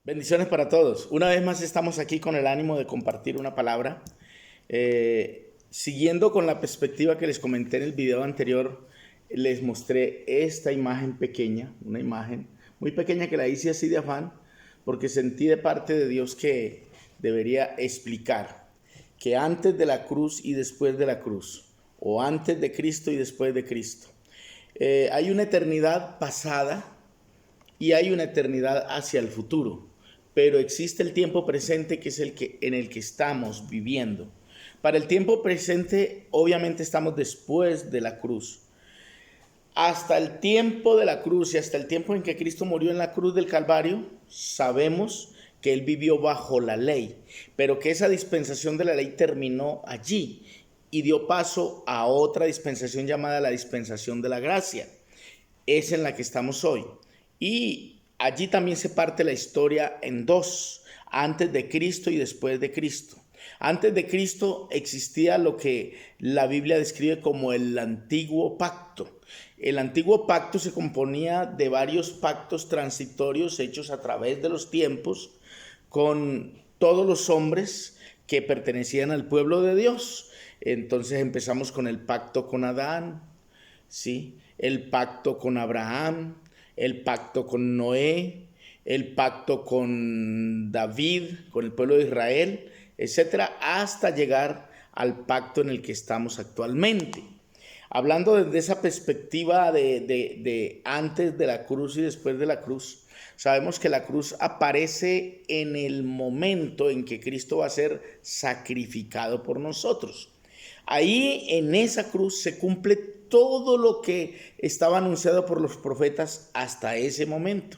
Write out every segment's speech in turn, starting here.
Bendiciones para todos. Una vez más estamos aquí con el ánimo de compartir una palabra. Siguiendo con la perspectiva que les comenté en el video anterior, les mostré esta imagen pequeña, una imagen muy pequeña que la hice así de afán, porque sentí de parte de Dios que debería explicar que antes de la cruz y después de la cruz, o antes de Cristo y después de Cristo, hay una eternidad pasada y hay una eternidad hacia el futuro, pero existe el tiempo presente que es en el que estamos viviendo. Para el tiempo presente, obviamente estamos después de la cruz. Hasta el tiempo de la cruz y hasta el tiempo en que Cristo murió en la cruz del Calvario, sabemos que Él vivió bajo la ley, pero que esa dispensación de la ley terminó allí y dio paso a otra dispensación llamada la dispensación de la gracia. Es en la que estamos hoy. Y allí también se parte la historia en dos, antes de Cristo y después de Cristo. Antes de Cristo existía lo que la Biblia describe como el antiguo pacto. El antiguo pacto se componía de varios pactos transitorios hechos a través de los tiempos con todos los hombres que pertenecían al pueblo de Dios. Entonces empezamos con el pacto con Adán, ¿sí? El pacto con Abraham, el pacto con Noé, el pacto con David, con el pueblo de Israel, etcétera, hasta llegar al pacto en el que estamos actualmente. Hablando desde esa perspectiva de antes de la cruz y después de la cruz, sabemos que la cruz aparece en el momento en que Cristo va a ser sacrificado por nosotros. Ahí en esa cruz se cumple todo lo que estaba anunciado por los profetas hasta ese momento.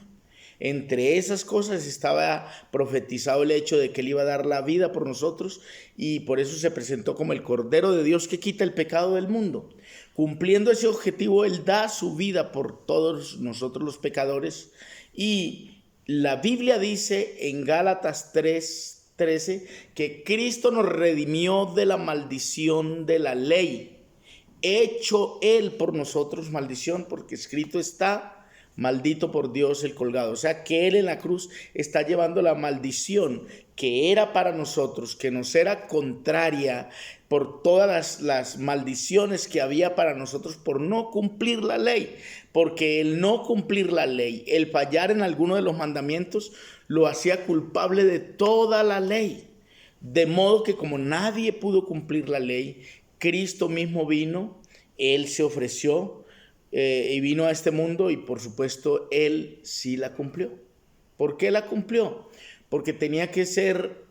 Entre esas cosas estaba profetizado el hecho de que Él iba a dar la vida por nosotros y por eso se presentó como el Cordero de Dios que quita el pecado del mundo. Cumpliendo ese objetivo, Él da su vida por todos nosotros los pecadores y la Biblia dice en Gálatas 3:13 que Cristo nos redimió de la maldición de la ley, hecho Él por nosotros maldición, porque escrito está, maldito por Dios el colgado. O sea que Él en la cruz está llevando la maldición que era para nosotros, que nos era contraria por todas las maldiciones que había para nosotros por no cumplir la ley. Porque el no cumplir la ley, el fallar en alguno de los mandamientos, lo hacía culpable de toda la ley. De modo que como nadie pudo cumplir la ley, Cristo mismo vino, Él se ofreció y vino a este mundo y por supuesto Él sí la cumplió. ¿Por qué la cumplió? Porque tenía que ser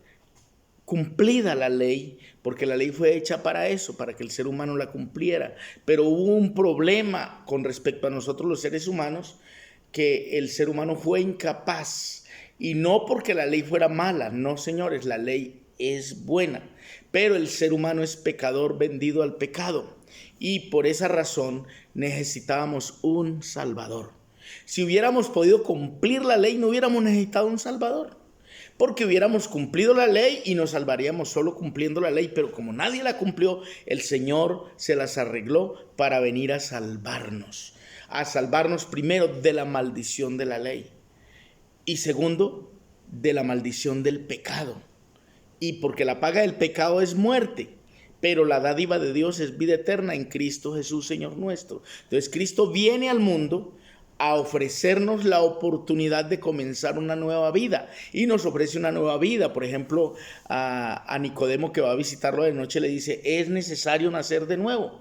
cumplida la ley, porque la ley fue hecha para eso, para que el ser humano la cumpliera. Pero hubo un problema con respecto a nosotros los seres humanos, que el ser humano fue incapaz, y no porque la ley fuera mala, no señores, la ley es buena, pero el ser humano es pecador vendido al pecado, y por esa razón necesitábamos un Salvador. Si hubiéramos podido cumplir la ley, no hubiéramos necesitado un Salvador, porque hubiéramos cumplido la ley y nos salvaríamos solo cumpliendo la ley, pero como nadie la cumplió, el Señor se las arregló para venir a salvarnos primero de la maldición de la ley y segundo de la maldición del pecado. Y porque la paga del pecado es muerte, pero la dádiva de Dios es vida eterna en Cristo Jesús, Señor nuestro. Entonces Cristo viene al mundo a ofrecernos la oportunidad de comenzar una nueva vida y nos ofrece una nueva vida. Por ejemplo, a Nicodemo, que va a visitarlo de noche, le dice: es necesario nacer de nuevo.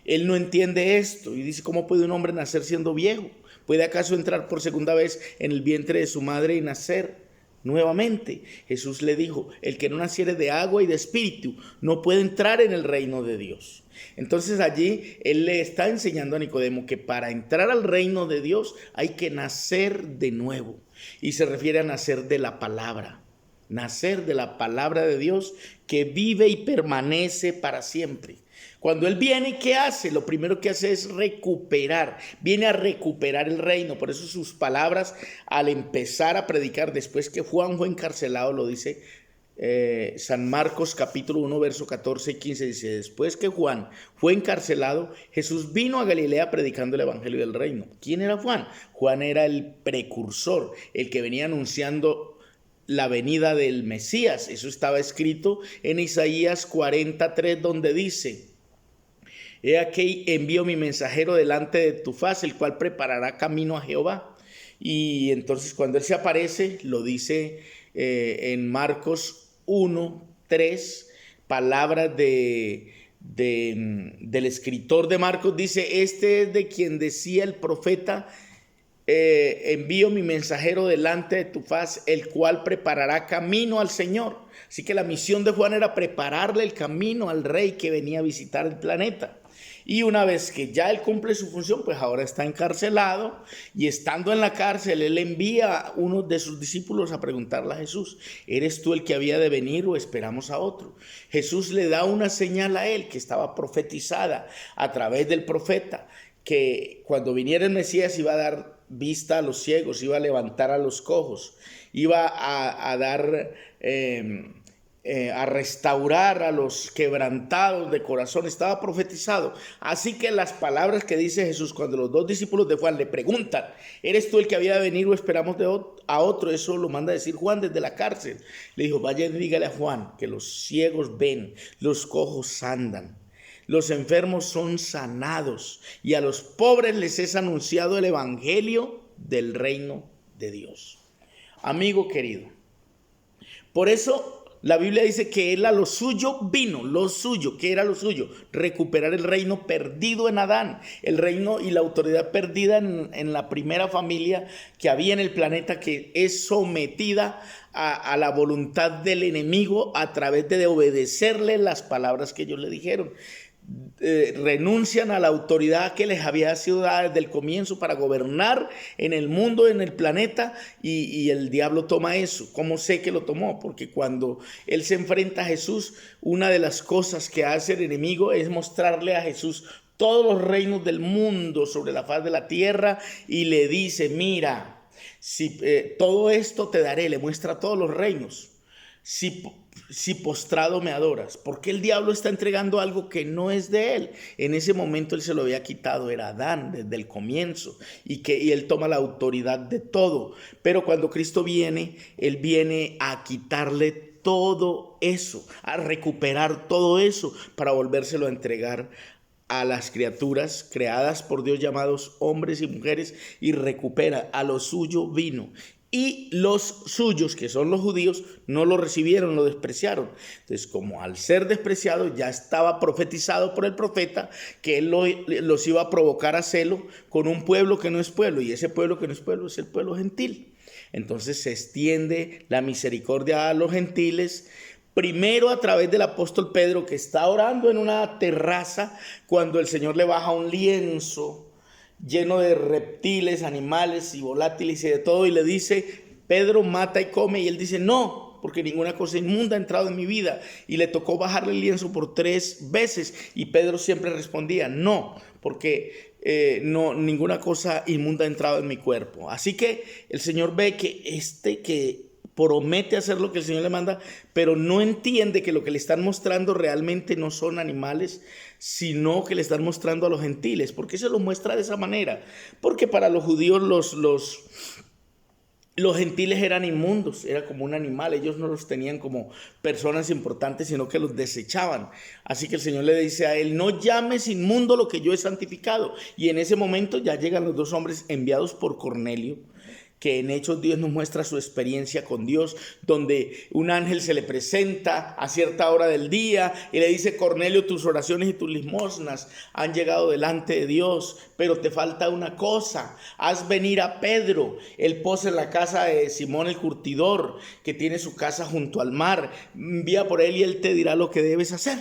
Él no entiende esto y dice: ¿cómo puede un hombre nacer siendo viejo? ¿Puede acaso entrar por segunda vez en el vientre de su madre y nacer nuevamente? Jesús le dijo: el que no naciere de agua y de espíritu no puede entrar en el reino de Dios. Entonces allí Él le está enseñando a Nicodemo que para entrar al reino de Dios hay que nacer de nuevo. Y se refiere a nacer de la palabra. Nacer de la palabra de Dios que vive y permanece para siempre. Cuando Él viene, ¿qué hace? Lo primero que hace es recuperar. Viene a recuperar el reino. Por eso sus palabras al empezar a predicar, después que Juan fue encarcelado, lo dice San Marcos capítulo 1 verso 14 y 15, dice: después que Juan fue encarcelado, Jesús vino a Galilea predicando el evangelio del reino. ¿Quién era Juan? Juan era el precursor, el que venía anunciando la venida del Mesías. Eso estaba escrito en Isaías 43, donde dice: he aquí envío mi mensajero delante de tu faz, el cual preparará camino a Jehová. Y entonces cuando él se aparece, lo dice en Marcos 1:3, palabras del escritor de Marcos, dice: este es de quien decía el profeta, envío mi mensajero delante de tu faz, el cual preparará camino al Señor. Así que la misión de Juan era prepararle el camino al rey que venía a visitar el planeta. Y una vez que ya él cumple su función, pues ahora está encarcelado, y estando en la cárcel, él envía a uno de sus discípulos a preguntarle a Jesús: ¿eres tú el que había de venir o esperamos a otro? Jesús le da una señal a él que estaba profetizada a través del profeta, que cuando viniera el Mesías iba a dar vista a los ciegos, iba a levantar a los cojos, iba a dar... a restaurar a los quebrantados de corazón. Estaba profetizado. Así que las palabras que dice Jesús cuando los dos discípulos de Juan le preguntan: ¿eres tú el que había de venir o esperamos a otro? Eso lo manda a decir Juan desde la cárcel. Le dijo: vaya y dígale a Juan que los ciegos ven, los cojos andan, los enfermos son sanados, y a los pobres les es anunciado el evangelio del reino de Dios. Amigo querido, por eso la Biblia dice que él a lo suyo vino. Lo suyo, ¿qué era lo suyo? Recuperar el reino perdido en Adán, el reino y la autoridad perdida en la primera familia que había en el planeta, que es sometida a la voluntad del enemigo a través de obedecerle las palabras que ellos le dijeron. Renuncian a la autoridad que les había sido dada desde el comienzo para gobernar en el mundo, en el planeta, y el diablo toma eso. ¿Cómo sé que lo tomó? Porque cuando él se enfrenta a Jesús, una de las cosas que hace el enemigo es mostrarle a Jesús todos los reinos del mundo sobre la faz de la tierra, y le dice: mira, si todo esto te daré. Le muestra todos los reinos. Si postrado me adoras. Porque el diablo está entregando algo que no es de él. En ese momento él se lo había quitado, era Adán desde el comienzo, y él toma la autoridad de todo. Pero cuando Cristo viene, él viene a quitarle todo eso, a recuperar todo eso, para volvérselo a entregar a las criaturas creadas por Dios, llamados hombres y mujeres, y recupera. A lo suyo vino, y los suyos, que son los judíos, no lo recibieron, lo despreciaron. Entonces, como al ser despreciado, ya estaba profetizado por el profeta que él los iba a provocar a celo con un pueblo que no es pueblo, y ese pueblo que no es pueblo es el pueblo gentil. Entonces se extiende la misericordia a los gentiles, primero a través del apóstol Pedro, que está orando en una terraza cuando el Señor le baja un lienzo lleno de reptiles, animales y volátiles y de todo, y le dice: Pedro, mata y come. Y él dice: no, porque ninguna cosa inmunda ha entrado en mi vida. Y le tocó bajarle el lienzo por 3 veces, y Pedro siempre respondía: no, porque no, ninguna cosa inmunda ha entrado en mi cuerpo. Así que el Señor ve que promete hacer lo que el Señor le manda, pero no entiende que lo que le están mostrando realmente no son animales, sino que le están mostrando a los gentiles. ¿Por qué se lo muestra de esa manera? Porque para los judíos los gentiles eran inmundos, era como un animal. Ellos no los tenían como personas importantes, sino que los desechaban. Así que el Señor le dice a él: no llames inmundo lo que yo he santificado. Y en ese momento ya llegan los 2 hombres enviados por Cornelio, que en Hechos Dios nos muestra su experiencia con Dios, donde un ángel se le presenta a cierta hora del día y le dice: Cornelio, tus oraciones y tus limosnas han llegado delante de Dios, pero te falta una cosa: haz venir a Pedro. Él posa en la casa de Simón el curtidor, que tiene su casa junto al mar. Envía por él y él te dirá lo que debes hacer.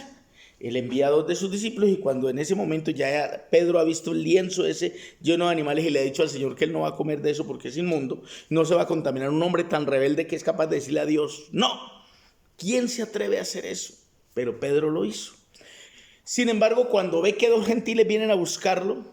Él envía a 2 de sus discípulos, y cuando en ese momento ya Pedro ha visto el lienzo ese lleno de animales y le ha dicho al Señor que él no va a comer de eso porque es inmundo, no se va a contaminar. Un hombre tan rebelde que es capaz de decirle a Dios: no, ¿quién se atreve a hacer eso? Pero Pedro lo hizo. Sin embargo, cuando ve que 2 gentiles vienen a buscarlo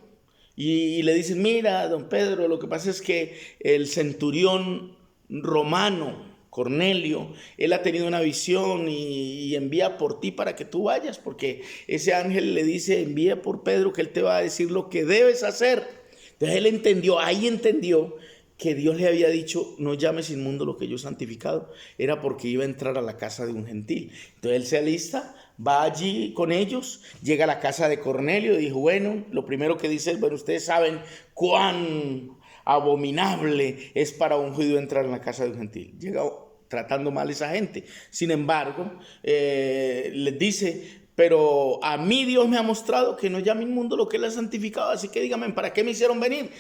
y le dicen: mira, don Pedro, lo que pasa es que el centurión romano Cornelio, él ha tenido una visión y envía por ti para que tú vayas, porque ese ángel le dice: envía por Pedro, que él te va a decir lo que debes hacer. Entonces él entendió, ahí entendió que Dios le había dicho, no llames inmundo lo que yo he santificado, era porque iba a entrar a la casa de un gentil. Entonces él se alista, va allí con ellos, llega a la casa de Cornelio y dijo, bueno, lo primero que dice es, bueno, ustedes saben cuán abominable es para un judío entrar en la casa de un gentil. Llega tratando mal a esa gente. Sin embargo, les dice, pero a mí Dios me ha mostrado que no llame inmundo lo que él ha santificado, así que díganme, ¿para qué me hicieron venir?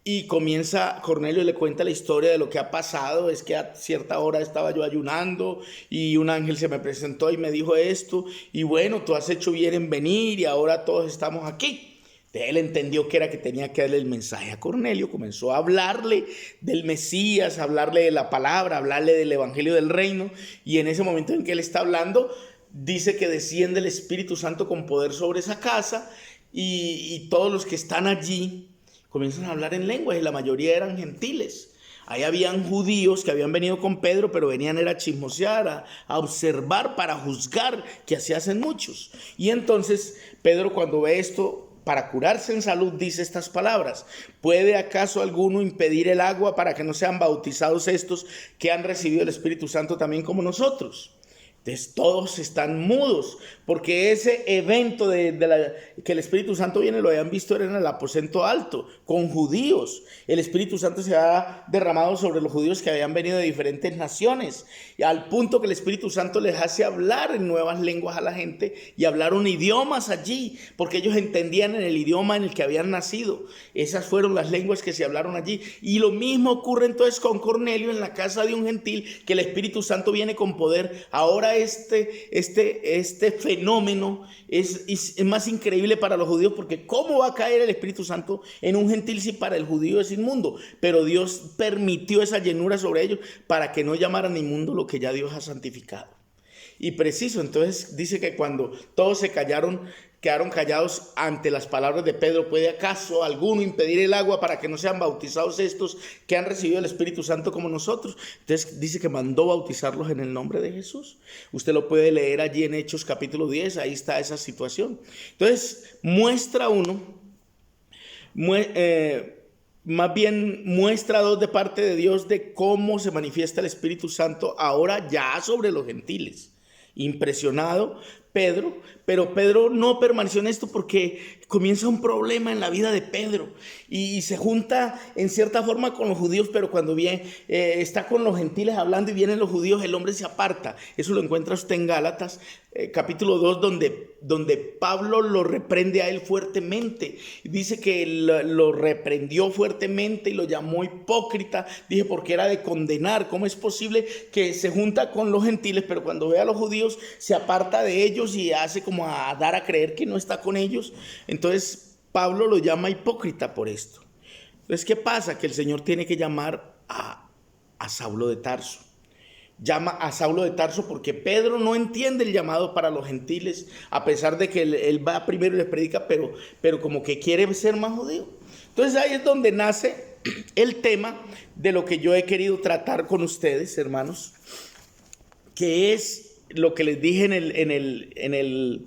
Y comienza Cornelio y le cuenta la historia de lo que ha pasado. Es que a cierta hora estaba yo ayunando y un ángel se me presentó y me dijo esto. Y bueno, tú has hecho bien en venir y ahora todos estamos aquí. Él entendió que era que tenía que darle el mensaje a Cornelio. Comenzó a hablarle del Mesías, a hablarle de la palabra, a hablarle del evangelio del reino. Y en ese momento en que él está hablando, dice que desciende el Espíritu Santo con poder sobre esa casa y todos los que están allí comienzan a hablar en lenguas y la mayoría eran gentiles. Ahí habían judíos que habían venido con Pedro, pero venían a chismosear, a observar, para juzgar, que así hacen muchos. Y entonces Pedro, cuando ve esto, para curarse en salud, dice estas palabras: ¿puede acaso alguno impedir el agua para que no sean bautizados estos que han recibido el Espíritu Santo también como nosotros? Entonces todos están mudos, porque ese evento que el Espíritu Santo viene, lo habían visto, era en el aposento alto, con judíos. El Espíritu Santo se había derramado sobre los judíos que habían venido de diferentes naciones, y al punto que el Espíritu Santo les hace hablar en nuevas lenguas a la gente, y hablaron idiomas allí, porque ellos entendían en el idioma en el que habían nacido. Esas fueron las lenguas que se hablaron allí. Y lo mismo ocurre entonces con Cornelio en la casa de un gentil, que el Espíritu Santo viene con poder. Ahora este fenómeno es más increíble para los judíos, porque ¿cómo va a caer el Espíritu Santo en un gentil si para el judío es inmundo? Pero Dios permitió esa llenura sobre ellos para que no llamaran inmundo lo que ya Dios ha santificado. Y preciso, entonces dice que cuando todos se quedaron callados ante las palabras de Pedro, ¿puede acaso alguno impedir el agua para que no sean bautizados estos que han recibido el Espíritu Santo como nosotros? Entonces dice que mandó bautizarlos en el nombre de Jesús. Usted lo puede leer allí en Hechos capítulo 10, ahí está esa situación. Entonces muestra uno, más bien muestra dos de parte de Dios de cómo se manifiesta el Espíritu Santo ahora ya sobre los gentiles. Impresionado Pedro, pero Pedro no permaneció en esto, porque comienza un problema en la vida de Pedro y se junta en cierta forma con los judíos, pero cuando viene, está con los gentiles hablando y vienen los judíos, el hombre se aparta. Eso lo encuentra usted en Gálatas capítulo 2, donde Pablo lo reprende a él fuertemente. Dice que lo reprendió fuertemente y lo llamó hipócrita. Dije, porque era de condenar. ¿Cómo es posible que se junta con los gentiles, pero cuando ve a los judíos se aparta de ellos y hace como a dar a creer que no está con ellos? Entonces Pablo lo llama hipócrita por esto. Entonces, ¿qué pasa? Que el Señor tiene que llamar a Saulo de Tarso. Llama a Saulo de Tarso porque Pedro no entiende el llamado para los gentiles, a pesar de que él va primero y les predica, pero como que quiere ser más judío. Entonces ahí es donde nace el tema de lo que yo he querido tratar con ustedes, hermanos, que es lo que les dije en el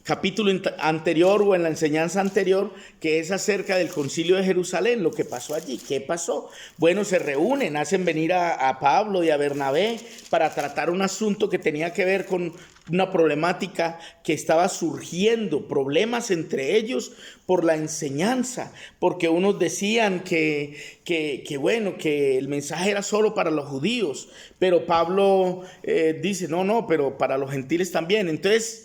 capítulo anterior, o en la enseñanza anterior, que es acerca del concilio de Jerusalén, lo que pasó allí. ¿Qué pasó? Bueno, se reúnen, hacen venir a Pablo y a Bernabé para tratar un asunto que tenía que ver con una problemática que estaba surgiendo, problemas entre ellos por la enseñanza, porque unos decían que el mensaje era solo para los judíos, pero Pablo dice, no, pero para los gentiles también. Entonces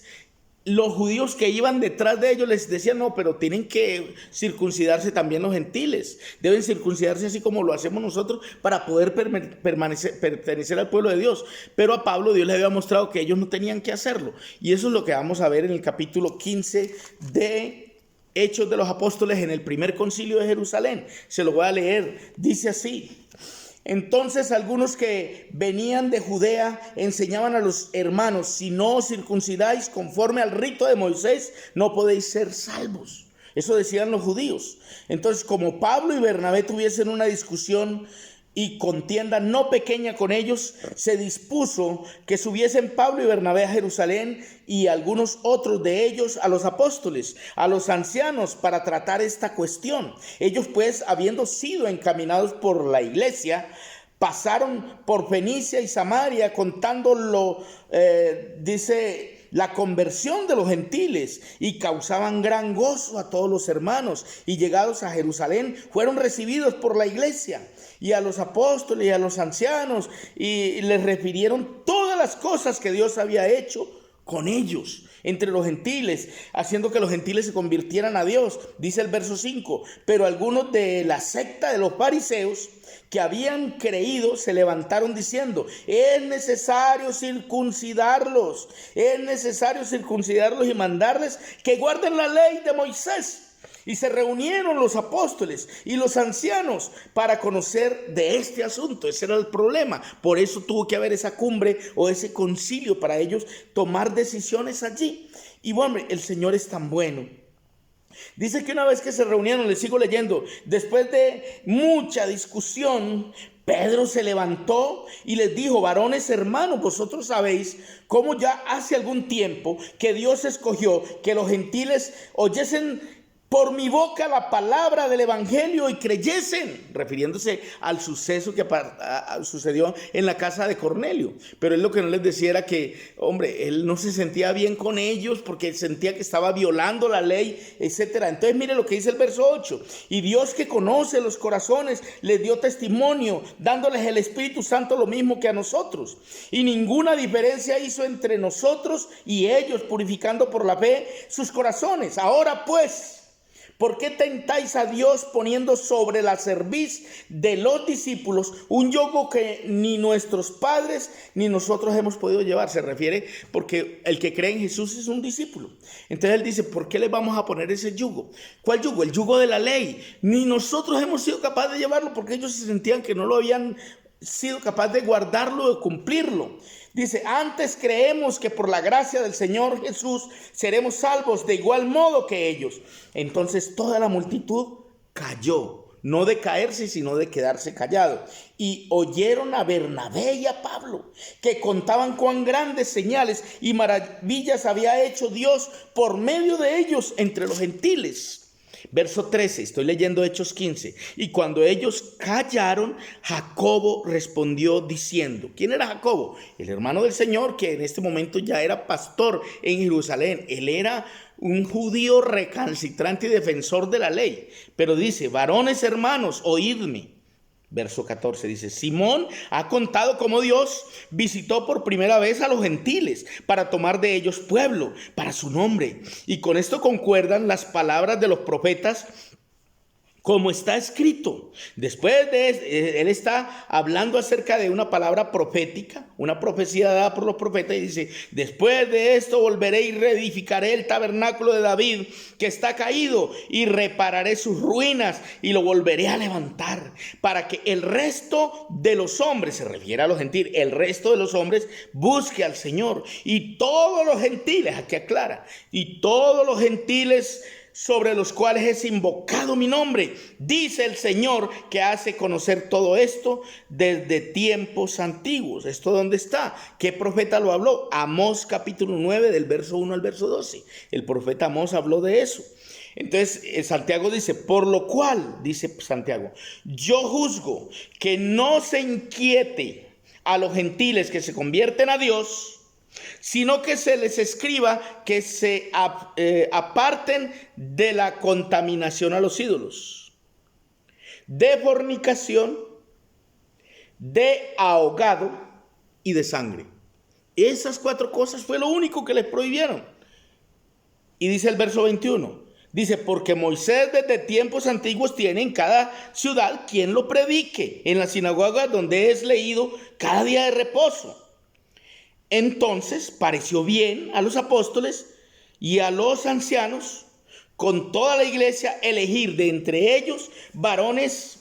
los judíos que iban detrás de ellos les decían, no, pero tienen que circuncidarse también los gentiles. Deben circuncidarse así como lo hacemos nosotros para poder pertenecer al pueblo de Dios. Pero a Pablo Dios le había mostrado que ellos no tenían que hacerlo. Y eso es lo que vamos a ver en el capítulo 15 de Hechos de los Apóstoles, en el primer concilio de Jerusalén. Se lo voy a leer. Dice así: entonces algunos que venían de Judea enseñaban a los hermanos, si no os circuncidáis conforme al rito de Moisés, no podéis ser salvos. Eso decían los judíos. Entonces, como Pablo y Bernabé tuviesen una discusión y contienda no pequeña con ellos, se dispuso que subiesen Pablo y Bernabé a Jerusalén y algunos otros de ellos a los apóstoles, a los ancianos, para tratar esta cuestión. Ellos pues, habiendo sido encaminados por la iglesia, pasaron por Fenicia y Samaria contando la conversión de los gentiles, y causaban gran gozo a todos los hermanos, y llegados a Jerusalén fueron recibidos por la iglesia y a los apóstoles y a los ancianos, y les refirieron todas las cosas que Dios había hecho con ellos entre los gentiles, haciendo que los gentiles se convirtieran a Dios. Dice el verso 5, pero algunos de la secta de los fariseos que habían creído se levantaron diciendo: es necesario circuncidarlos y mandarles que guarden la ley de Moisés. Y se reunieron los apóstoles y los ancianos para conocer de este asunto. Ese era el problema. Por eso tuvo que haber esa cumbre o ese concilio para ellos tomar decisiones allí. Y bueno, el Señor es tan bueno. Dice que una vez que se reunieron, les sigo leyendo, después de mucha discusión, Pedro se levantó y les dijo: varones hermanos, vosotros sabéis cómo ya hace algún tiempo que Dios escogió que los gentiles oyesen por mi boca la palabra del evangelio y creyesen, refiriéndose al suceso que sucedió en la casa de Cornelio. Pero él lo que no les decía era que, hombre, él no se sentía bien con ellos porque sentía que estaba violando la ley, etcétera. Entonces mire lo que dice el verso 8: y Dios, que conoce los corazones, les dio testimonio, dándoles el Espíritu Santo lo mismo que a nosotros, y ninguna diferencia hizo entre nosotros y ellos, purificando por la fe sus corazones. Ahora pues, ¿por qué tentáis a Dios poniendo sobre la cerviz de los discípulos un yugo que ni nuestros padres ni nosotros hemos podido llevar? Se refiere porque el que cree en Jesús es un discípulo. Entonces él dice: ¿por qué le vamos a poner ese yugo? ¿Cuál yugo? El yugo de la ley. Ni nosotros hemos sido capaces de llevarlo, porque ellos se sentían que no lo habían sido capaces de guardarlo, de cumplirlo. Dice: antes creemos que por la gracia del Señor Jesús seremos salvos de igual modo que ellos. Entonces toda la multitud cayó, no de caerse, sino de quedarse callado. Y oyeron a Bernabé y a Pablo, que contaban cuán grandes señales y maravillas había hecho Dios por medio de ellos entre los gentiles. Verso 13, estoy leyendo Hechos 15. Y cuando ellos callaron, Jacobo respondió diciendo: ¿quién era Jacobo? El hermano del Señor, que en este momento ya era pastor en Jerusalén. Él era un judío recalcitrante y defensor de la ley. Pero dice: varones hermanos, oídme. Verso 14 dice: Simón ha contado cómo Dios visitó por primera vez a los gentiles para tomar de ellos pueblo para su nombre. Y con esto concuerdan las palabras de los profetas, como está escrito. Después de él está hablando acerca de una palabra profética, una profecía dada por los profetas, y dice: después de esto volveré y reedificaré el tabernáculo de David que está caído, y repararé sus ruinas y lo volveré a levantar, para que el resto de los hombres, se refiere a los gentiles, el resto de los hombres busque al Señor. Y todos los gentiles, aquí aclara, y todos los gentiles sobre los cuales es invocado mi nombre, dice el Señor, que hace conocer todo esto desde tiempos antiguos. ¿Esto dónde está? ¿Qué profeta lo habló? Amós capítulo 9 del verso 1 al verso 12. El profeta Amós habló de eso. Entonces Santiago dice: por lo cual, dice Santiago, yo juzgo que no se inquiete a los gentiles que se convierten a Dios, sino que se les escriba que se aparten de la contaminación a los ídolos, de fornicación, de ahogado y de sangre. Esas 4 cosas fue lo único que les prohibieron. Y dice el verso 21, dice: porque Moisés desde tiempos antiguos tiene en cada ciudad quien lo predique, en la sinagoga donde es leído cada día de reposo. Entonces pareció bien a los apóstoles y a los ancianos, con toda la iglesia, elegir de entre ellos varones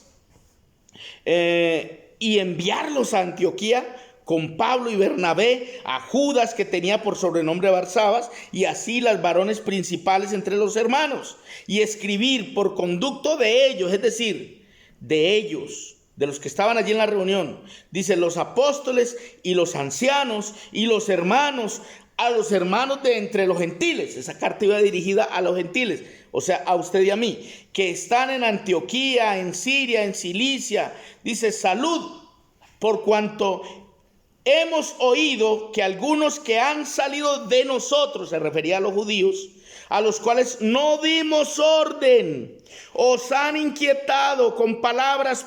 y enviarlos a Antioquía con Pablo y Bernabé, a Judas, que tenía por sobrenombre Barsabas, y así las varones principales entre los hermanos, y escribir por conducto de ellos, es decir, de ellos, de los que estaban allí en la reunión, dice: los apóstoles y los ancianos y los hermanos, a los hermanos de entre los gentiles. Esa carta iba dirigida a los gentiles, o sea, a usted y a mí, que están en Antioquía, en Siria, en Cilicia. Dice: salud, por cuanto hemos oído que algunos que han salido de nosotros, se refería a los judíos, a los cuales no dimos orden, os han inquietado con palabras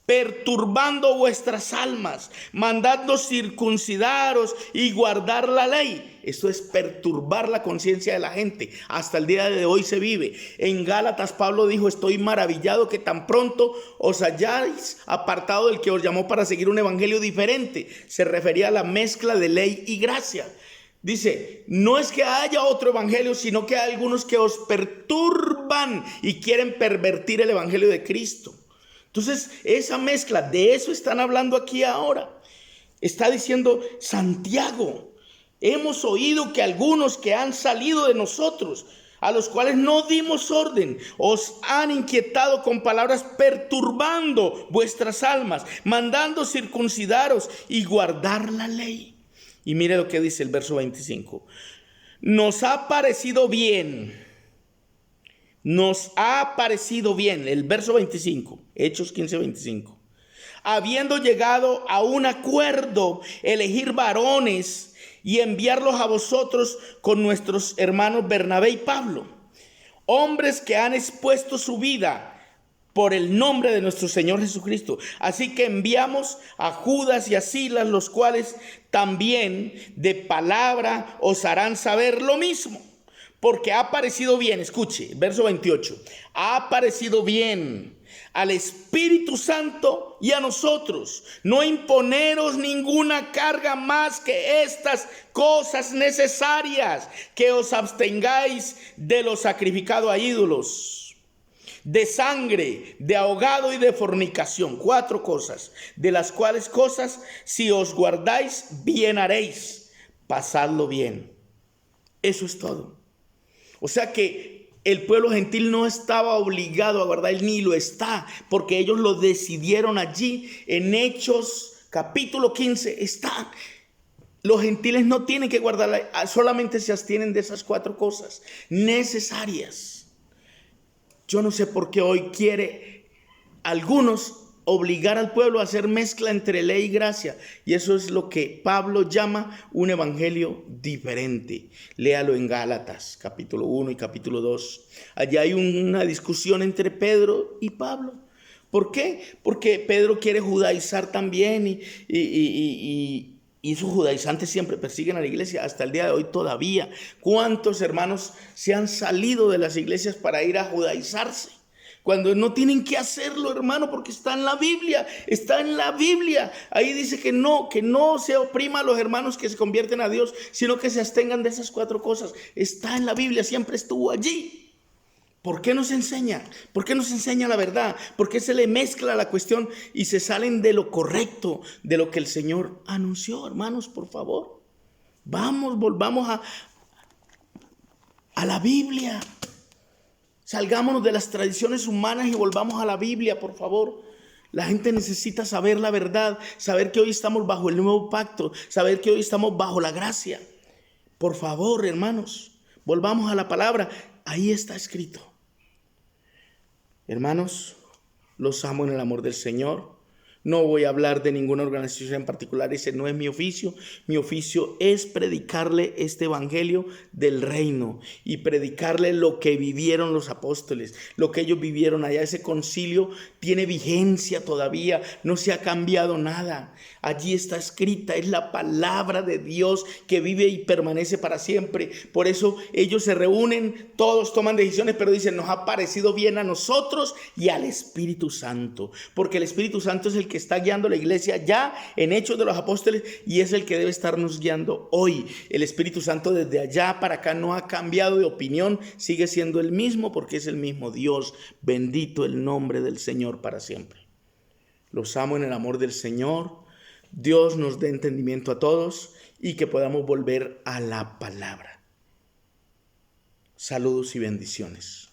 perturbando vuestras almas, mandando circuncidaros y guardar la ley. Esto es perturbar la conciencia de la gente. Hasta el día de hoy se vive. En Gálatas Pablo dijo: estoy maravillado que tan pronto os hayáis apartado del que os llamó para seguir un evangelio diferente. Se refería a la mezcla de ley y gracia. Dice: no es que haya otro evangelio, sino que hay algunos que os perturban y quieren pervertir el evangelio de Cristo. Entonces, esa mezcla, de eso están hablando aquí ahora. Está diciendo Santiago: hemos oído que algunos que han salido de nosotros, a los cuales no dimos orden, os han inquietado con palabras perturbando vuestras almas, mandando circuncidaros y guardar la ley. Y mire lo que dice el verso 25. Nos ha parecido bien, el verso 25, Hechos 15:25. Habiendo llegado a un acuerdo, elegir varones y enviarlos a vosotros con nuestros hermanos Bernabé y Pablo, hombres que han expuesto su vida por el nombre de nuestro Señor Jesucristo. Así que enviamos a Judas y a Silas, los cuales también de palabra os harán saber lo mismo. Porque ha parecido bien, escuche, verso 28, ha parecido bien al Espíritu Santo y a nosotros no imponeros ninguna carga más que estas cosas necesarias, que os abstengáis de lo sacrificado a ídolos, de sangre, de ahogado y de fornicación. 4 cosas, de las cuales cosas, si os guardáis, bien haréis. Pasadlo bien. Eso es todo. O sea que el pueblo gentil no estaba obligado a guardar, ni lo está, porque ellos lo decidieron allí. En Hechos capítulo 15 está. Los gentiles no tienen que guardar, solamente se abstienen de esas 4 cosas necesarias. Yo no sé por qué hoy quiere algunos obligar al pueblo a hacer mezcla entre ley y gracia. Y eso es lo que Pablo llama un evangelio diferente. Léalo en Gálatas, capítulo 1 y capítulo 2. Allí hay una discusión entre Pedro y Pablo. ¿Por qué? Porque Pedro quiere judaizar también y esos judaizantes siempre persiguen a la iglesia hasta el día de hoy todavía. ¿Cuántos hermanos se han salido de las iglesias para ir a judaizarse? Cuando no tienen que hacerlo, hermano, porque está en la Biblia, está en la Biblia. Ahí dice que no se oprima a los hermanos que se convierten a Dios, sino que se abstengan de esas 4 cosas. Está en la Biblia, siempre estuvo allí. ¿Por qué nos enseña? ¿Por qué nos enseña la verdad? ¿Por qué se le mezcla la cuestión y se salen de lo correcto, de lo que el Señor anunció? Hermanos, por favor, volvamos a la Biblia. Salgámonos de las tradiciones humanas y volvamos a la Biblia, por favor. La gente necesita saber la verdad, saber que hoy estamos bajo el nuevo pacto, saber que hoy estamos bajo la gracia. Por favor, hermanos, volvamos a la palabra. Ahí está escrito. Hermanos, los amo en el amor del Señor. No voy a hablar de ninguna organización en particular, ese no es mi oficio. Mi oficio es predicarle este evangelio del reino y predicarle lo que vivieron los apóstoles, lo que ellos vivieron allá. Ese concilio tiene vigencia todavía, no se ha cambiado nada. Allí está escrita, es la palabra de Dios que vive y permanece para siempre. Por eso ellos se reúnen, todos toman decisiones, pero dicen: nos ha parecido bien a nosotros y al Espíritu Santo, porque el Espíritu Santo es el que está guiando la iglesia ya en Hechos de los Apóstoles y es el que debe estarnos guiando hoy. El Espíritu Santo desde allá para acá no ha cambiado de opinión, sigue siendo el mismo porque es el mismo Dios. Bendito el nombre del Señor para siempre. Los amo en el amor del Señor. Dios nos dé entendimiento a todos y que podamos volver a la palabra. Saludos y bendiciones.